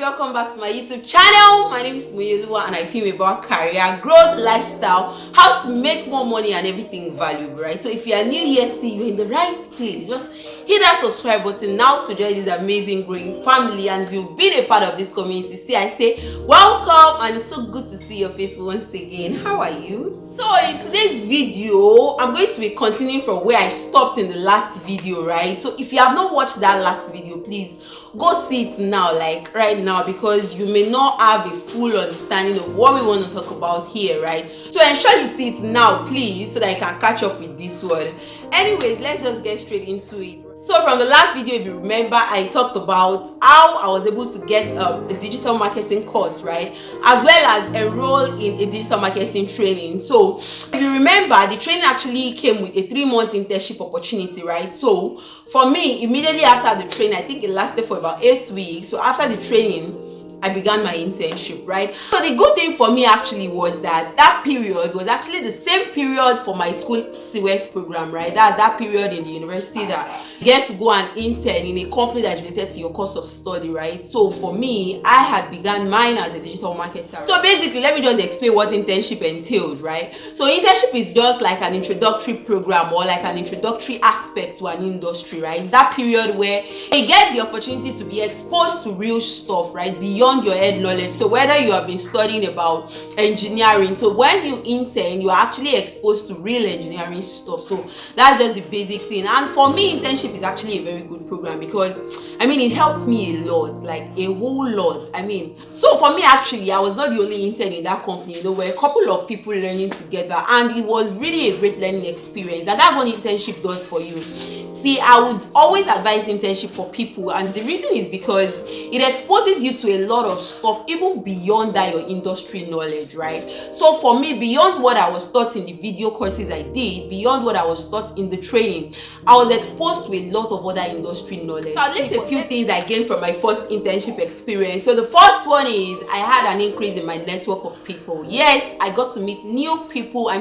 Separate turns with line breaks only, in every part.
welcome back to my YouTube channel. My name is Moyelua and I film about career growth, lifestyle, how to make more money and everything valuable, right? So if you are new here, see, you're in the right place. Just hit that subscribe button now to join this amazing growing family, and if you've been a part of this community, see, I say welcome, and it's so good to see your face once again. How are you? So in today's video, I'm going to be continuing from where I stopped in the last video, right? So if you have not watched that last video, please go see it now, like right now, because you may not have a full understanding of what we want to talk about here, right? So ensure you see it now, please, so that I can catch up with this one. Anyways, let's just get straight into it. So from the last video, if you remember, I talked about how I was able to get a digital marketing course, right, as well as enroll in a digital marketing training. So if you remember, the training actually came with a 3-month internship opportunity, right? So for me, immediately after the training, I think it lasted for about 8 weeks. So after the training, I began my internship, right? So the good thing for me actually was that period was actually the same period for my school CWES program, right? That's that period in the university that you get to go and intern in a company that's related to your course of study, right? So for me, I had begun mine as a digital marketer. So basically, let me just explain what internship entails, right? So internship is just like an introductory program or like an introductory aspect to an industry, right? It's that period where you get the opportunity to be exposed to real stuff, right? Beyond your head knowledge. So whether you have been studying about engineering, so when you intern, you are actually exposed to real engineering stuff. So that's just the basic thing. And for me, internship is actually a very good program because it helped me a lot, like a whole lot. So for me, actually, I was not the only intern in that company. There were a couple of people learning together, and it was really a great learning experience. And that's what internship does for you. See, I would always advise internship for people, and the reason is because it exposes you to a lot of stuff even beyond that your industry knowledge, right? So for me, beyond what I was taught in the video courses I did, beyond what I was taught in the training, I was exposed to a lot of other industry knowledge. So I'll list a few things I gained from my first internship experience. So the first one is I had an increase in my network of people. Yes, I got to meet new people,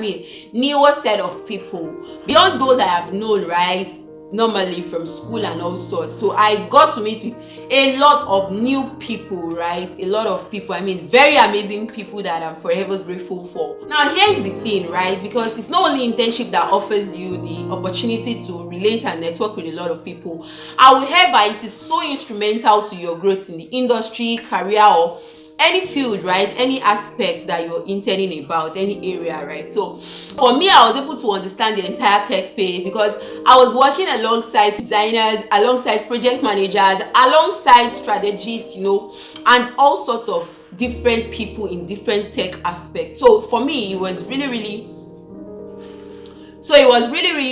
newer set of people beyond those I have known, right, normally from school and all sorts. So I got to meet with a lot of new people, right? A lot of people, very amazing people that I'm forever grateful for. Now here's the thing, right? Because it's not only internship that offers you the opportunity to relate and network with a lot of people. However, it is so instrumental to your growth in the industry, career, or any field, right? Any aspect that you're interning about, any area, right? So for me, I was able to understand the entire tech space because I was working alongside designers, alongside project managers, alongside strategists, and all sorts of different people in different tech aspects. So for me, it was really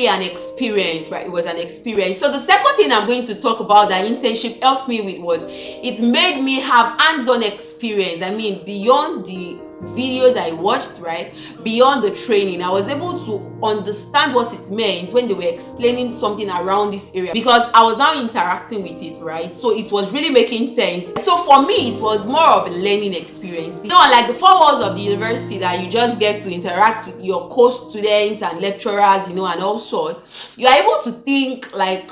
an experience, right? It was an experience. So the second thing I'm going to talk about that internship helped me with was it made me have hands-on experience. Beyond the videos I watched, right? Beyond the training, I was able to understand what it meant when they were explaining something around this area because I was now interacting with it, right? So it was really making sense. So for me, it was more of a learning experience. Unlike the 4 walls of the university that you just get to interact with your co-students and lecturers, and all sorts, you are able to think like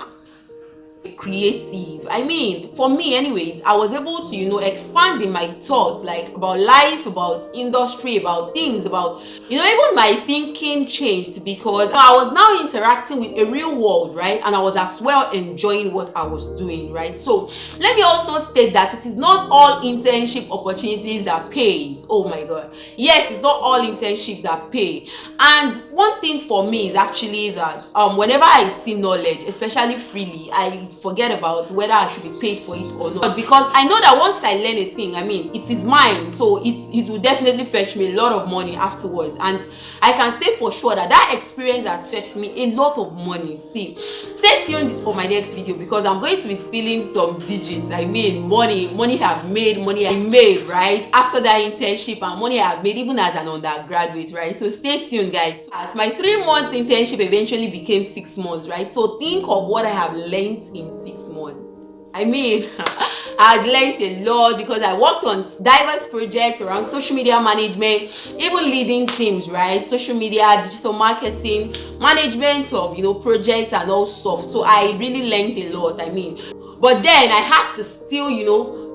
creative. For me anyways, I was able to expand in my thoughts, like about life, about industry, about things, about even my thinking changed because I was now interacting with a real world, right? And I was as well enjoying what I was doing, right? So let me also state that it is not all internship opportunities that pays. Oh my god, yes, it's not all internship that pay. And one thing for me is actually that whenever I see knowledge, especially freely, I forget about whether I should be paid for it or not, because I know that once I learn a thing, it is mine, so it will definitely fetch me a lot of money afterwards. And I can say for sure that experience has fetched me a lot of money. See, stay tuned for my next video because I'm going to be spilling some digits. Money I've made, right, after that internship, and money I've made even as an undergraduate, right? So stay tuned, guys. As my 3 months internship eventually became 6 months, right? So think of what I have learned in 6 months. I had learned a lot because I worked on diverse projects around social media management, even leading teams, right? Social media, digital marketing, management of projects and all stuff. So I really learned a lot. But then I had to still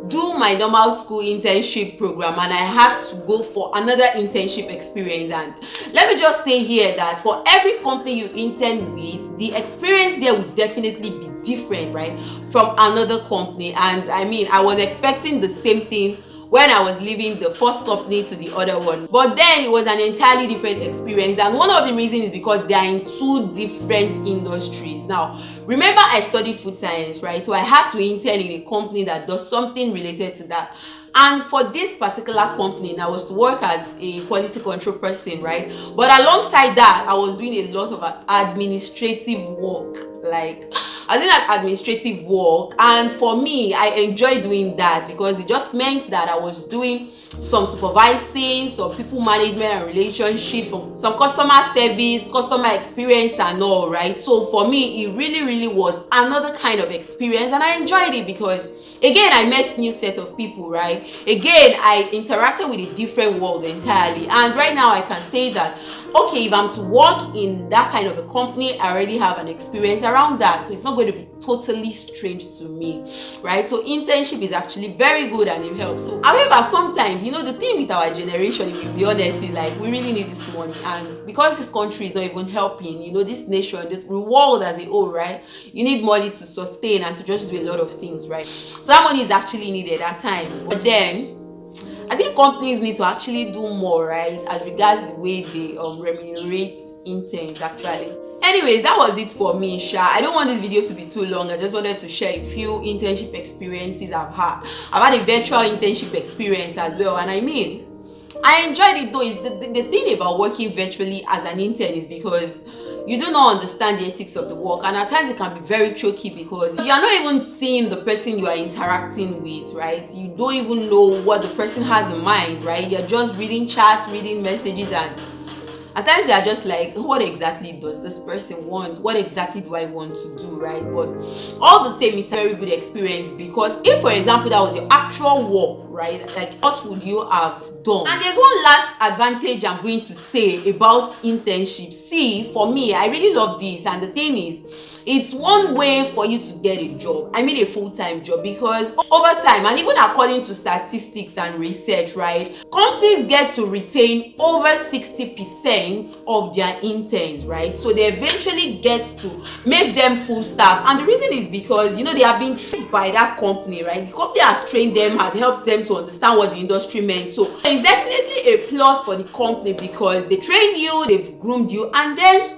do my normal school internship program and I had to go for another internship experience. And let me just say here that for every company you intern with, the experience there would definitely be different, right, from another company. And I mean, I was expecting the same thing when I was leaving the first company to the other one, but then it was an entirely different experience. And one of the reasons is because they are in two different industries. Now remember, I studied food science, right? So I had to intern in a company that does something related to that. And for this particular company, I was to work as a quality control person, right? But alongside that, I was doing a lot of administrative work. Like, I was doing that administrative work, and for me, I enjoy doing that because it just meant that I was doing some supervising, some people management and relationship, some customer service, customer experience and all, right? So for me, it really was another kind of experience, and I enjoyed it because again, I met new set of people, right? Again, I interacted with a different world entirely. And right now I can say that, okay, if I'm to work in that kind of a company, I already have an experience around that, so it's not going to be totally strange to me, right? So internship is actually very good and it helps. So however, sometimes, you know, the thing with our generation, if we be honest, is like we really need this money, and because this country is not even helping, you know, this nation, the world as a whole, right, you need money to sustain and to just do a lot of things, right? So that money is actually needed at times. But then I think companies need to actually do more, right, as regards the way they remunerate interns actually. Anyways, that was it for me, Sha. I don't want this video to be too long. I just wanted to share a few internship experiences I've had. I've had a virtual internship experience as well, and I mean, I enjoyed it though. The thing about working virtually as an intern is because you do not understand the ethics of the work, and at times it can be very tricky because you are not even seeing the person you are interacting with, right? You don't even know what the person has in mind, right? You're just reading chats, reading messages, and at times they are just like, what exactly does this person want? What exactly do I want to do, right? But all the same, it's a very good experience because if, for example, that was your actual work, right, like what would you have done? And there's one last advantage I'm going to say about internship. See, for me, I really love this, and the thing is, it's one way for you to get a job. I mean a full-time job, because over time, and even according to statistics and research, right, companies get to retain over 60% of their interns, right? So they eventually get to make them full staff. And the reason is because, you know, they have been trained by that company, right? The company has trained them, has helped them to understand what the industry meant. So it's definitely a plus for the company because they trained you, they've groomed you, and then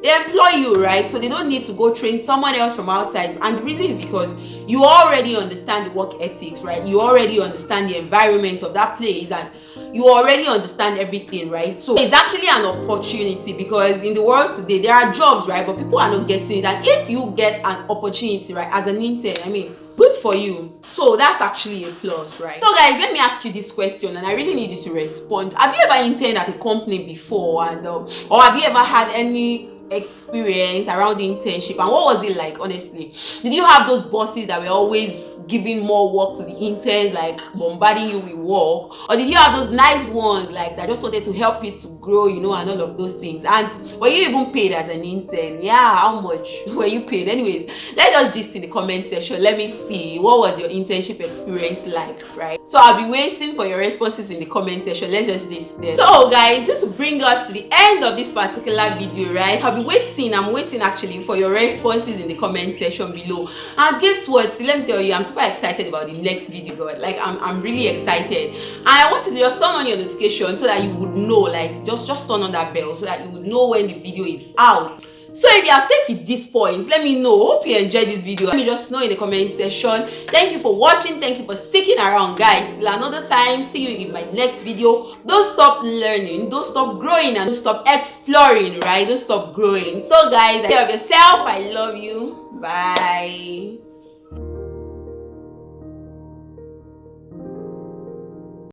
they employ you, right? So they don't need to go train someone else from outside. And the reason is because you already understand the work ethics, right? You already understand the environment of that place, and you already understand everything, right? So it's actually an opportunity because in the world today there are jobs, right, but people are not getting it. And if you get an opportunity, right, as an intern, I mean, good for you. So that's actually a plus, right? So guys, let me ask you this question, and I really need you to respond. Have you ever interned at a company before, and or have you ever had any experience around the internship, and what was it like, honestly? Did you have those bosses that were always giving more work to the interns, like bombarding you with work, or did you have those nice ones like that just wanted to help you to grow, you know, and all of those things? And were you even paid as an intern? Yeah, how much were you paid? Anyways, let's just gist in the comment section. Let me see, what was your internship experience like, right? So I'll be waiting for your responses in the comment section. Let's just gist there. So guys, this will bring us to the end of this particular video, right? I'm waiting actually for your responses in the comment section below. And guess what, let me tell you, I'm super excited about the next video, God. Like I'm really excited, and I want you to just turn on your notification so that you would know, like just turn on that bell so that you would know when the video is out. So if you have stayed to this point, let me know. Hope you enjoyed this video. Let me just know in the comment section. Thank you for watching. Thank you for sticking around, guys. Till another time, see you in my next video. Don't stop learning, don't stop growing, and don't stop exploring, right? Don't stop growing. So guys, take care of yourself. I love you. Bye.